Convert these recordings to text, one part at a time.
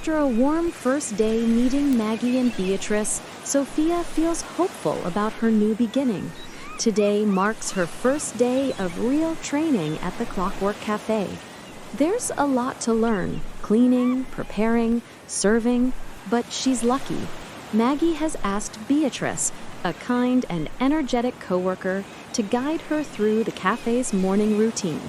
After a warm first day meeting Maggie and Beatrice, Sofia feels hopeful about her new beginning. Today marks her first day of real training at the Clockwork Café. There's a lot to learn: cleaning, preparing, serving, but she's lucky. Maggie has asked Beatrice, a kind and energetic coworker, to guide her through the cafe's morning routine.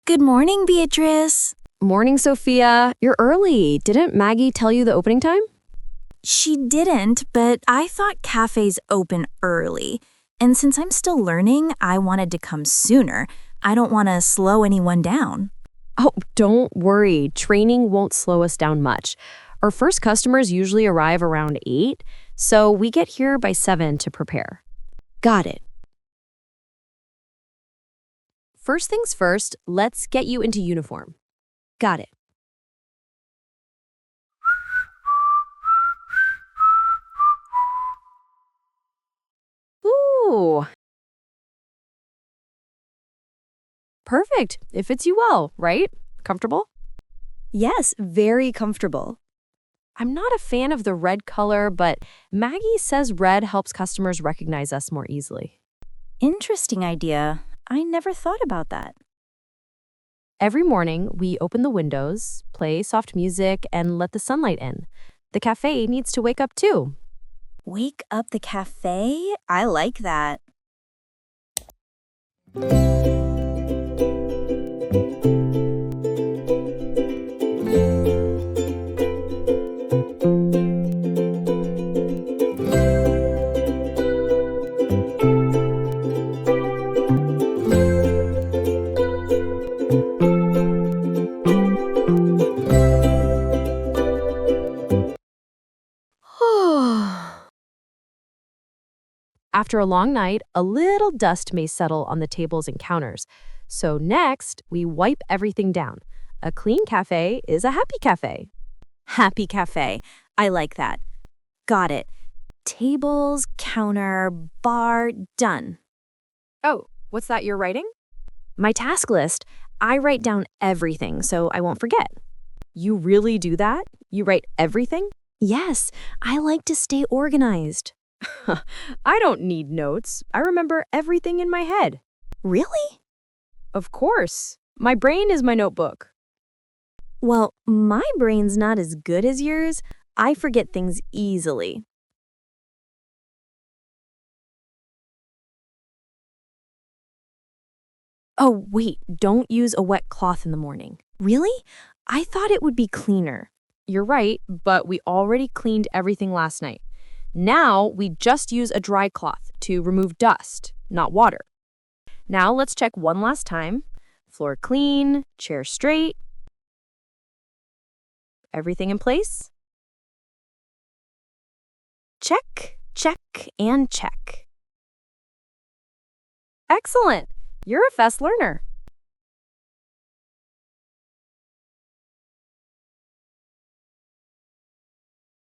Good morning, Beatrice. Morning, Sophia. You're early. Didn't Maggie tell you the opening time? She didn't, but I thought cafes open early. And since I'm still learning, I wanted to come sooner. I don't want to slow anyone down. Oh, don't worry. Training won't slow us down much. Our first customers usually arrive around 8, so we get here by 7 to prepare. Got it. First things first, let's get you into uniform. Got it. Ooh. Perfect. It fits you well, right? Comfortable? Yes, very comfortable. I'm not a fan of the red color, but Maggie says red helps customers recognize us more easily. Interesting idea. I never thought about that. Every morning, we open the windows, play soft music, and let the sunlight in. The cafe needs to wake up too. Wake up the cafe? I like that. After a long night, a little dust may settle on the tables and counters. So next, we wipe everything down. A clean cafe is a happy cafe. Happy cafe. I like that. Got it. Tables, counter, bar, done. Oh, what's that you're writing? My task list. I write down everything so I won't forget. You really do that? You write everything? Yes, I like to stay organized. I don't need notes. I remember everything in my head. Really? Of course. My brain is my notebook. Well, my brain's not as good as yours. I forget things easily. Oh, wait, don't use a wet cloth in the morning. Really? I thought it would be cleaner. You're right, but we already cleaned everything last night. Now we just use a dry cloth to remove dust, not water. Now let's check one last time. Floor clean, chair straight. Everything in place? Check, check, and check. Excellent. You're a fast learner.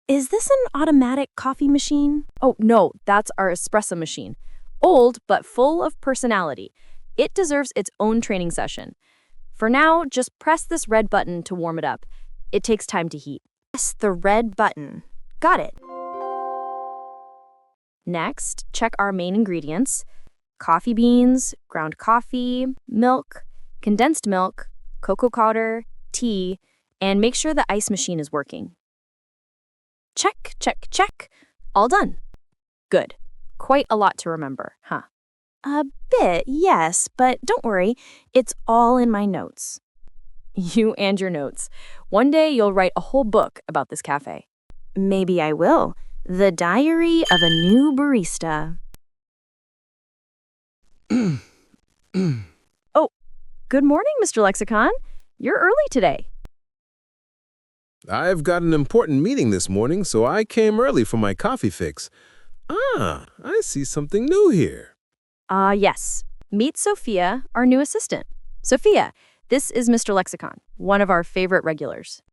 Is this an automatic coffee machine? Oh, no, that's our espresso machine. Old, but full of personality. It deserves its own training session. For now, just press this red button to warm it up. It takes time to heat. Press the red button. Got it. Next, check our main ingredients: coffee beans, ground coffee, milk, condensed milk, cocoa powder, tea, and make sure the ice machine is working. Check, check, check. All done. Good. Quite a lot to remember, huh? A bit, yes, but don't worry. It's all in my notes. You and your notes. One day you'll write a whole book about this cafe. Maybe I will. The Diary of a New Barista. Oh, good morning, Mr. Lexicon. You're early today. I've got an important meeting this morning, so I came early for my coffee fix. Ah, I see something new here. Yes. Meet Sofia, our new assistant. Sofia, this is Mr. Lexicon, one of our favorite regulars.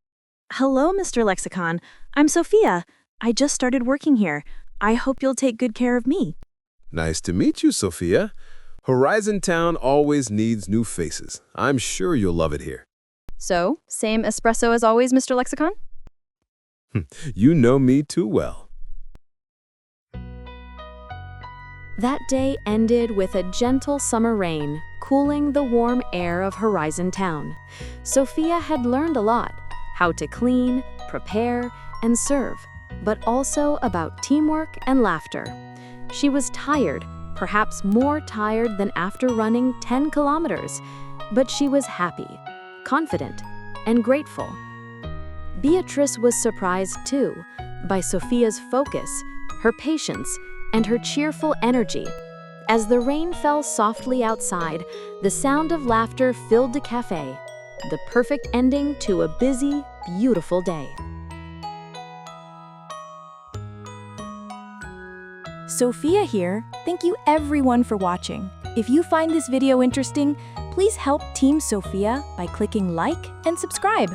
Hello, Mr. Lexicon. I'm Sofia. I just started working here. I hope you'll take good care of me. Nice to meet you, Sofia. Horizon Town always needs new faces. I'm sure you'll love it here. So, same espresso as always, Mr. Lexicon? You know me too well. That day ended with a gentle summer rain, cooling the warm air of Horizon Town. Sofia had learned a lot, how to clean, prepare, and serve, but also about teamwork and laughter. She was tired, perhaps more tired than after running 10 kilometers, but she was happy, confident, and grateful. Beatrice was surprised too by Sofia's focus, her patience, and her cheerful energy. As the rain fell softly outside, the sound of laughter filled the cafe, the perfect ending to a busy, beautiful day. Sofia here. Thank you everyone for watching. If you find this video interesting, please help Team Sofia by clicking like and subscribe.